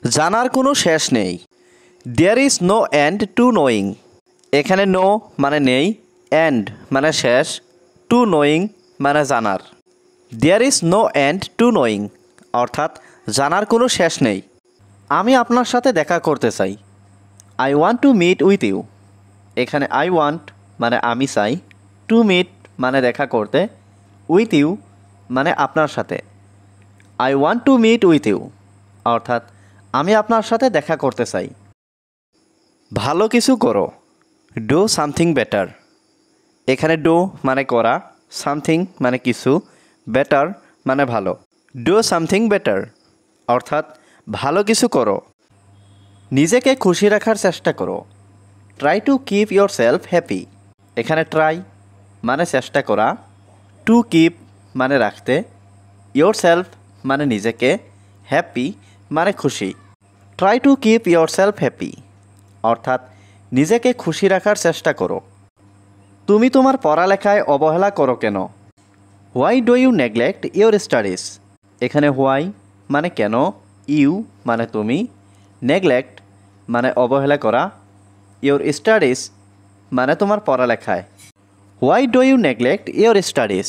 জানার কোনো শেষ নেই। There is no end to knowing. এখানে নো মানে নেই, এন্ড মানে শেষ, টু নোয়িং মানে জানার। There is no end to knowing অর্থাৎ জানার কোনো শেষ নেই। আমি আপনার সাথে দেখা করতে চাই। I want to meet with you. এখানে আই ওয়ান্ট মানে আমি চাই, টু মিট মানে দেখা করতে, উইথ ইউ মানে আপনার সাথে। I want to meet with you অর্থাৎ আমি আপনার সাথে দেখা করতে চাই। ভালো কিছু করো, ডু সামথিং বেটার। এখানে ডু মানে করা, সামথিং মানে কিছু, বেটার মানে ভালো। ডু সামথিং বেটার অর্থাৎ ভালো কিছু করো। নিজেকে খুশি রাখার চেষ্টা করো, try to keep your self happy. এখানে ট্রাই মানে চেষ্টা করা, টু কিপ মানে রাখতে, ইয়োর সেলফ মানে নিজেকে, হ্যাপি মানে খুশি। Try to keep your self happy অর্থাৎ নিজেকে খুশি রাখার চেষ্টা করো। তুমি তোমার পড়ালেখায় অবহেলা করো কেন? Why do you neglect your studies. এখানে হোয়াই মানে কেন, ইউ মানে তুমি, নেগলেক্ট মানে অবহেলা করা, ইয়োর স্টাডিজ মানে তোমার পড়ালেখায়। Why do you neglect your studies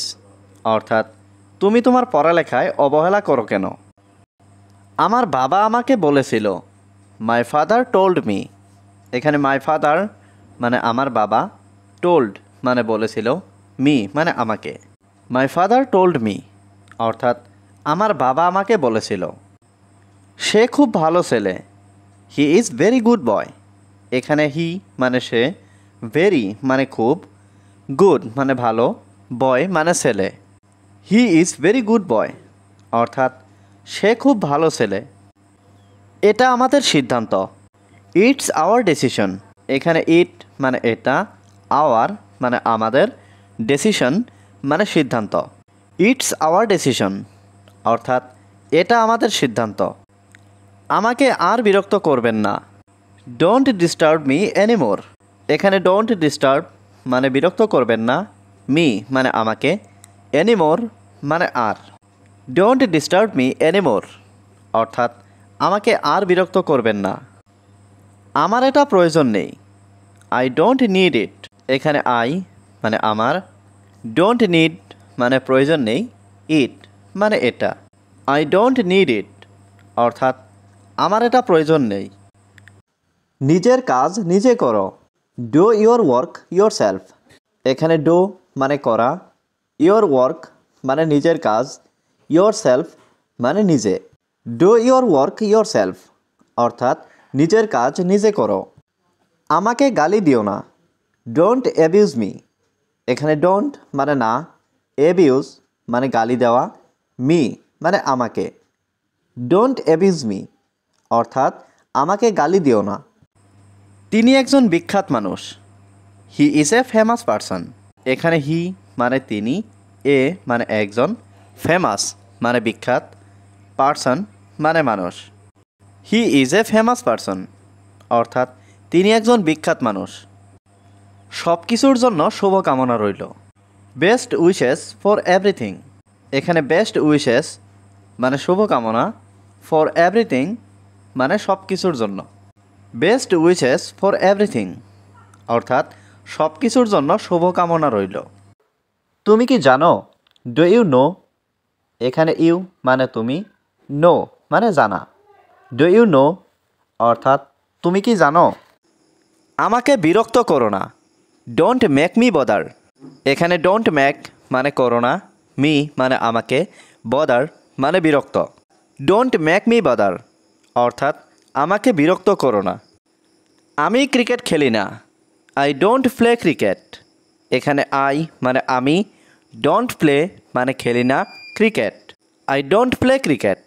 অর্থাৎ তুমি তোমার পড়ালেখায় অবহেলা করো কেন? আমার বাবা আমাকে বলেছিল, মাই ফাদার টোল্ড মি। এখানে মাই ফাদার মানে আমার বাবা, টোল্ড মানে বলেছিল, মি মানে আমাকে। মাই ফাদার টোল্ড মি অর্থাৎ আমার বাবা আমাকে বলেছিল। সে খুব ভালো ছেলে, he is very good boy. এখানে হি মানে সে, ভেরি মানে খুব, গুড মানে ভালো, বয় মানে ছেলে। He is very good boy অর্থাৎ সে খুব ভালো ছেলে। এটা আমাদের সিদ্ধান্ত, ইটস আওয়ার ডিসিশন। এখানে ইট মানে এটা, আওয়ার মানে আমাদের, ডিসিশন মানে সিদ্ধান্ত। ইটস আওয়ার ডিসিশন অর্থাৎ এটা আমাদের সিদ্ধান্ত। আমাকে আর বিরক্ত করবেন না, ডোন্ট ডিস্টার্ব মি এনিমোর। এখানে ডোন্ট ডিস্টার্ব মানে বিরক্ত করবেন না, মি মানে আমাকে, এনিমোর মানে আর। ডোন্ট ডিস্টার্ব মি এনিমোর অর্থাৎ আমাকে আর বিরক্ত করবেন না। আমার এটা প্রয়োজন নেই, আই ডোন্ট নিড ইট। এখানে আই মানে আমার, ডোন্ট নিড মানে প্রয়োজন নেই, ইট মানে এটা। আই ডোন্ট নিড ইট অর্থাৎ আমার এটা প্রয়োজন নেই। নিজের কাজ নিজে করো, do your work your self. এখানে ডু মানে করা, ইয়োর ওয়ার্ক মানে নিজের কাজ, ইয়োর সেলফ মানে নিজে। Do your work your self অর্থাৎ নিজের কাজ নিজে করো। আমাকে গালি দিও না, ডোন্ট অ্যাবিউজ মি। এখানে ডোন্ট মানে না, অ্যাবিউজ মানে গালি দেওয়া, মি মানে আমাকে। ডোন্ট অ্যাবিউজ মি অর্থাৎ আমাকে গালি দিও না। তিনি একজন বিখ্যাত মানুষ, he is a famous person. এখানে হি মানে তিনি, এ মানে একজন, ফেমাস মানে বিখ্যাত, পারসন মানে মানুষ। He is a famous person অর্থাৎ তিনি একজন বিখ্যাত মানুষ। সব কিছুর জন্য শুভকামনা রইল, বেস্ট উইশেস ফর এভরিথিং। এখানে বেস্ট উইশেস মানে শুভকামনা, ফর এভরিথিং মানে সব কিছুর জন্য। বেস্ট উইশেস ফর এভরিথিং অর্থাৎ সব কিছুর জন্য শুভকামনা রইল। তুমি কি জানো, ডু ইউ নো। এখানে ইউ মানে তুমি, নো মানে জানা। ডু ইউ নো অর্থাৎ তুমি কি জানো। আমাকে বিরক্ত করো না, ডোন্ট মেক মি বদার। এখানে ডোন্ট মেক মানে করো না, মি মানে আমাকে, বদার মানে বিরক্ত। ডোন্ট মেক মি বদার অর্থাৎ আমাকে বিরক্ত করো না। আমি ক্রিকেট খেলি না, আই ডোন্ট প্লে ক্রিকেট। এখানে আই মানে আমি, ডোন্ট প্লে মানে খেলি না, cricket. I don't play cricket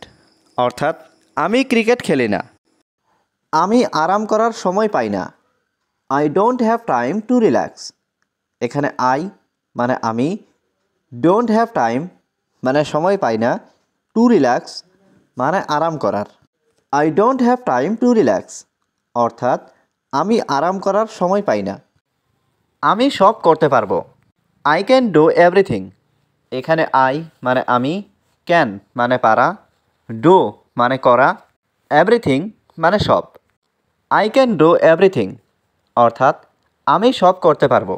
অর্থাৎ আমি ক্রিকেট খেলি না। আমি আরাম করার সময় পাই না, I don't have time to relax. এখানে আই মানে আমি, ডোন্ট হ্যাভ টাইম মানে সময় পাই না, টু রিল্যাক্স মানে আরাম করার। I don't have time to relax অর্থাৎ আমি আরাম করার সময় পাই না। আমি সব করতে পারবো, আই ক্যান ডু এভরিথিং। এখানে আই মানে আমি, ক্যান মানে পারা, ডু মানে করা, এভরিথিং সব। আই ক্যান ডু এভরিথিং অর্থাৎ আমি সব করতে পারবো।